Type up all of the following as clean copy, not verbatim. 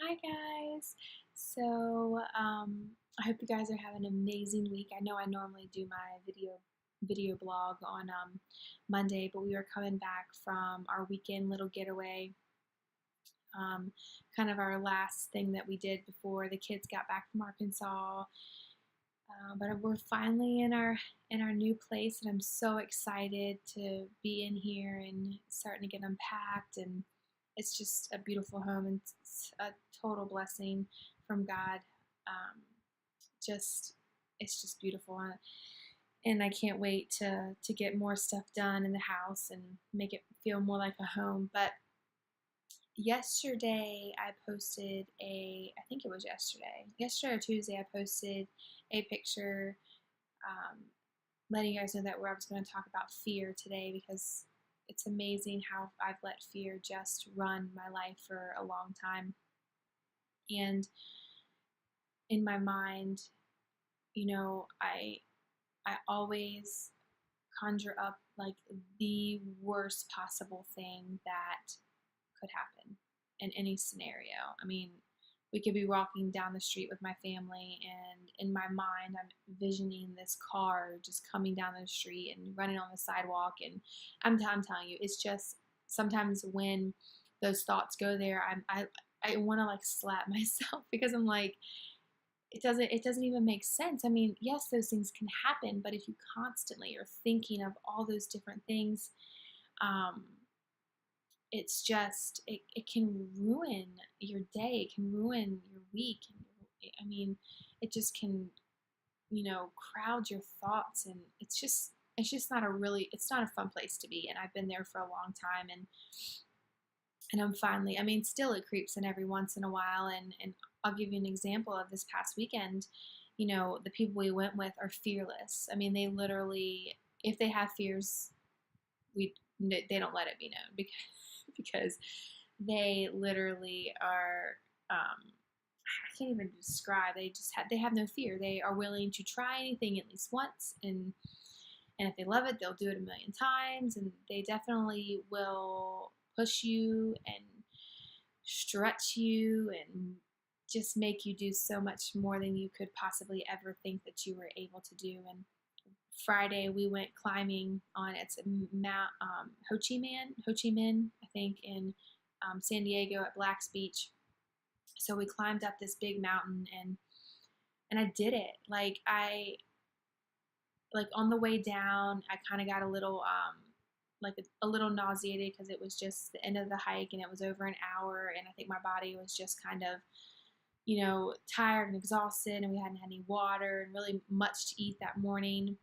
Hi guys. I hope you guys are having an amazing week. I know I normally do my video blog on Monday, but we are coming back from our weekend little getaway. Um, Kind of our last thing that we did before the kids got back from Arkansas. But we're finally in our new place, and I'm so excited to be in here and starting to get unpacked. And it's just a beautiful home, and it's a total blessing from God. Um, just it's just beautiful, and I can't wait to get more stuff done in the house and make it feel more like a home. But yesterday I posted I think it was yesterday or Tuesday, I posted a picture, um, letting you guys know that I was going to talk about fear today, because it's amazing how I've let fear just run my life for a long time. And in my mind, I always conjure up like the worst possible thing that could happen in any scenario. I mean, we could be walking down the street with my family, and in my mind, I'm envisioning this car just coming down the street and running on the sidewalk. And I'm telling you, it's just sometimes when those thoughts go there, I want to like slap myself because I'm like, it doesn't even make sense. I mean, yes, those things can happen, but if you constantly are thinking of all those different things, um, it's just it can ruin your day, it can ruin your week. And I mean, it just can, crowd your thoughts, and it's just not it's not a fun place to be. And I've been there for a long time, and I'm finally, I mean, still it creeps in every once in a while. And I'll give you an example of this past weekend. The people we went with are fearless. I mean, they literally, if they have fears, we they don't let it be known, because they literally are, I can't even describe. They have no fear. They are willing to try anything at least once, and if they love it, they'll do it a million times. And they definitely will push you and stretch you and just make you do so much more than you could possibly ever think that you were able to do. And Friday we went climbing on, it's Mount Ho Chi Minh, I think, in San Diego at Black's Beach. So we climbed up this big mountain, and I did it. Like on the way down, I kind of got a little like a little nauseated, because it was just the end of the hike and it was over an hour, and I think my body was just kind of, tired and exhausted, and we hadn't had any water and really much to eat that morning.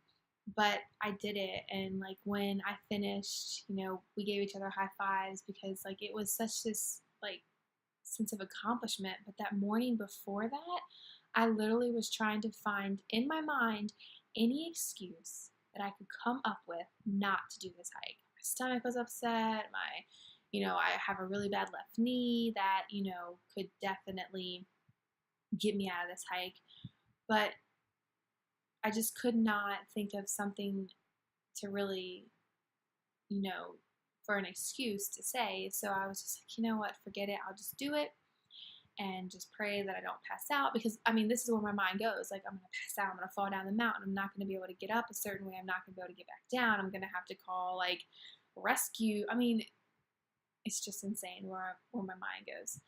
But I did it, and like when I finished, we gave each other high fives, because like it was such this like sense of accomplishment. But that morning before that, I literally was trying to find in my mind any excuse that I could come up with not to do this hike. My stomach was upset. I have a really bad left knee that, could definitely get me out of this hike. But I just could not think of something to really, you know, for an excuse to say. So I was just like, you know what, forget it. I'll just do it and just pray that I don't pass out. Because, I mean, this is where my mind goes. Like, I'm going to pass out. I'm going to fall down the mountain. I'm not going to be able to get up a certain way. I'm not going to be able to get back down. I'm going to have to call, like, rescue. I mean, it's just insane where my mind goes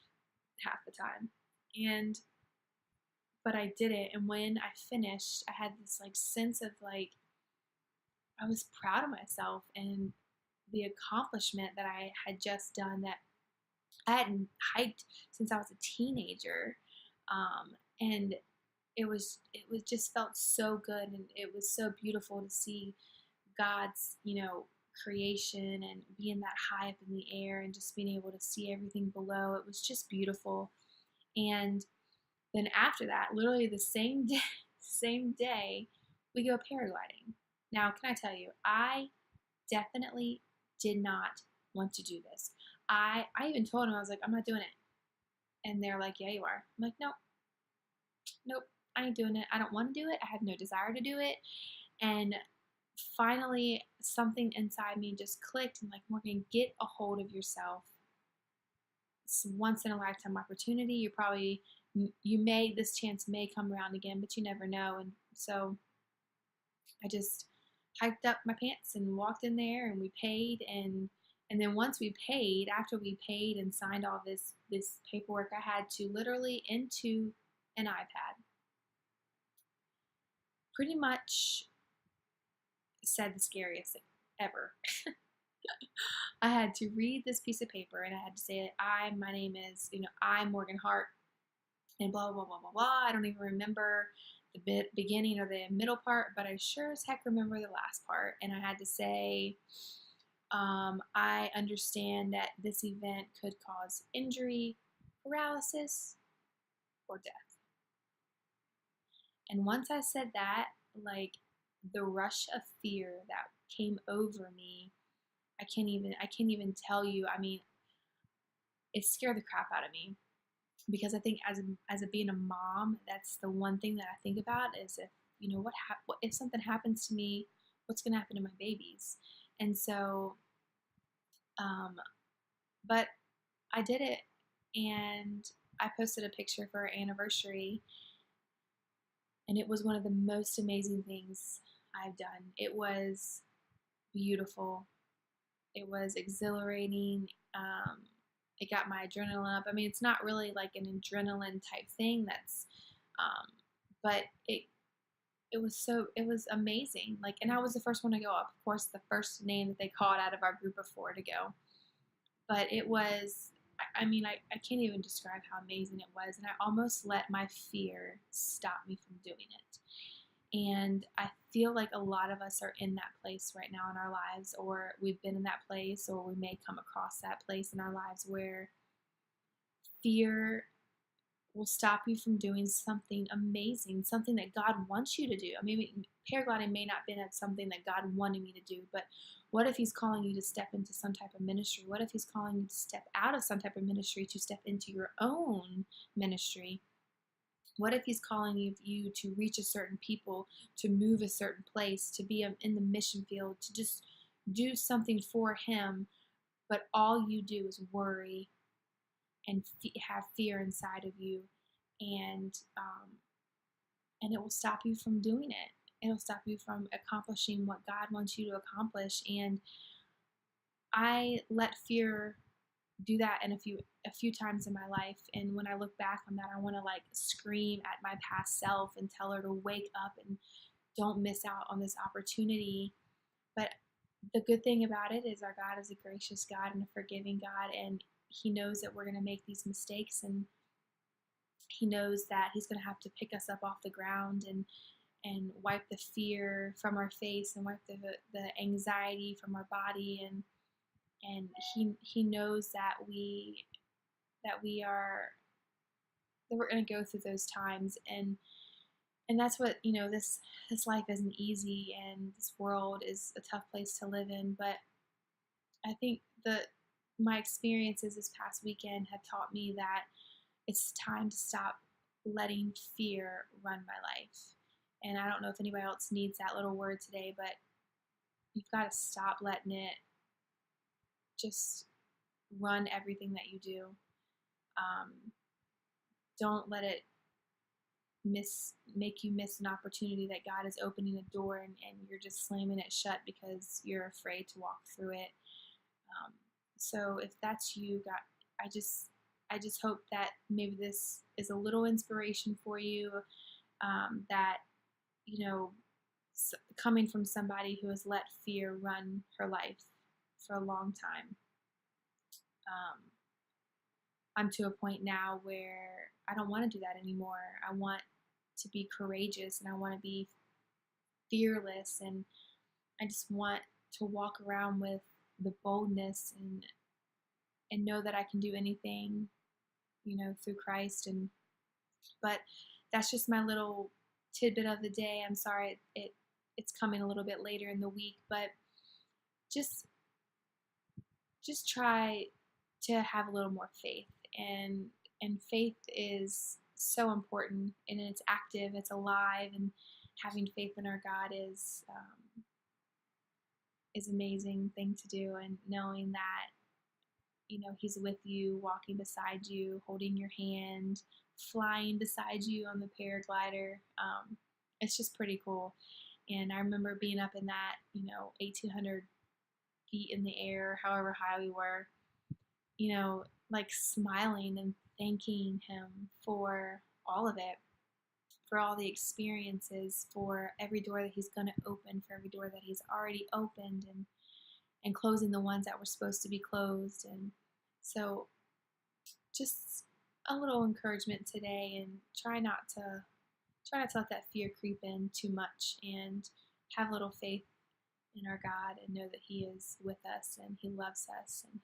half the time. But I did it. And when I finished, I had this, like, sense of, like, I was proud of myself and the accomplishment that I had just done, that I hadn't hiked since I was a teenager. And it was just felt so good, and it was so beautiful to see God's, creation, and being that high up in the air and just being able to see everything below. It was just beautiful. And then after that, literally the same day, same day, we go paragliding. Now, can I tell you, I definitely did not want to do this. I even told him, I was like, I'm not doing it. And they're like, yeah, you are. I'm like, nope, nope, I ain't doing it. I don't want to do it. I have no desire to do it. And finally, something inside me just clicked, and like, Morgan, get a hold of yourself. once in a lifetime opportunity. This chance may come around again, but you never know. And so I just hiked up my pants and walked in there, and we paid. And then once we paid, after we paid and signed all this paperwork, I had to literally into an iPad pretty much said the scariest thing ever. I had to read this piece of paper, and I had to say, my name is, I, Morgan Hart, and blah, blah, blah, blah, blah. I don't even remember the beginning or the middle part, but I sure as heck remember the last part. And I had to say, I understand that this event could cause injury, paralysis, or death. And once I said that, like, the rush of fear that came over me, I can't even tell you. I mean, it scared the crap out of me, because I think as a being a mom, that's the one thing that I think about is if, what if something happens to me, what's going to happen to my babies? And so, but I did it, and I posted a picture for our anniversary, and it was one of the most amazing things I've done. It was beautiful. It was exhilarating. It got my adrenaline up. I mean, it's not really like an adrenaline type thing. But it was amazing. Like, and I was the first one to go up. Of course, the first name that they called out of our group of 4 to go. But it was, I mean, I can't even describe how amazing it was. And I almost let my fear stop me from doing it. And I feel like a lot of us are in that place right now in our lives, or we've been in that place, or we may come across that place in our lives where fear will stop you from doing something amazing, something that God wants you to do. I mean, paragliding may not have been something that God wanted me to do, but what if He's calling you to step into some type of ministry? What if He's calling you to step out of some type of ministry to step into your own ministry? What if He's calling you to reach a certain people, to move a certain place, to be in the mission field, to just do something for Him, but all you do is worry and have fear inside of you, and it will stop you from doing it. It'll stop you from accomplishing what God wants you to accomplish. And I let fear do that in a few times in my life, and when I look back on that, I want to like scream at my past self and tell her to wake up and don't miss out on this opportunity. But the good thing about it is our God is a gracious God and a forgiving God, and He knows that we're going to make these mistakes, and He knows that He's going to have to pick us up off the ground and wipe the fear from our face and wipe the anxiety from our body, and he knows that we're going to go through those times, and that's what, this life isn't easy, and this world is a tough place to live in. But I think my experiences this past weekend have taught me that it's time to stop letting fear run my life. And I don't know if anybody else needs that little word today, but you've got to stop letting it just run everything that you do. Don't let it make you miss an opportunity that God is opening a door, and you're just slamming it shut because you're afraid to walk through it. So if that's you, God, I just hope that maybe this is a little inspiration for you, that, coming from somebody who has let fear run her life for a long time. I'm to a point now where I don't want to do that anymore. I want to be courageous, and I want to be fearless, and I just want to walk around with the boldness and know that I can do anything, through Christ. But that's just my little tidbit of the day. I'm sorry it's coming a little bit later in the week, but just try to have a little more faith, and faith is so important, and it's active, it's alive, and having faith in our God is amazing thing to do, and knowing that He's with you, walking beside you, holding your hand, flying beside you on the paraglider. It's just pretty cool. And I remember being up in that, 1,800 feet in the air, however high we were, like smiling and thanking him for all of it, for all the experiences, for every door that he's going to open, for every door that he's already opened, and closing the ones that were supposed to be closed. And so just a little encouragement today, and try not to let that fear creep in too much, and have little faith in our God, and know that he is with us and he loves us, and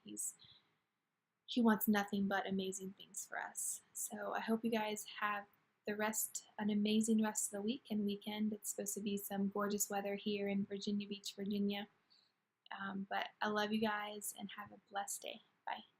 he wants nothing but amazing things for us. So I hope you guys have an amazing rest of the week and weekend. It's supposed to be some gorgeous weather here in Virginia Beach, Virginia. But I love you guys, and have a blessed day. Bye.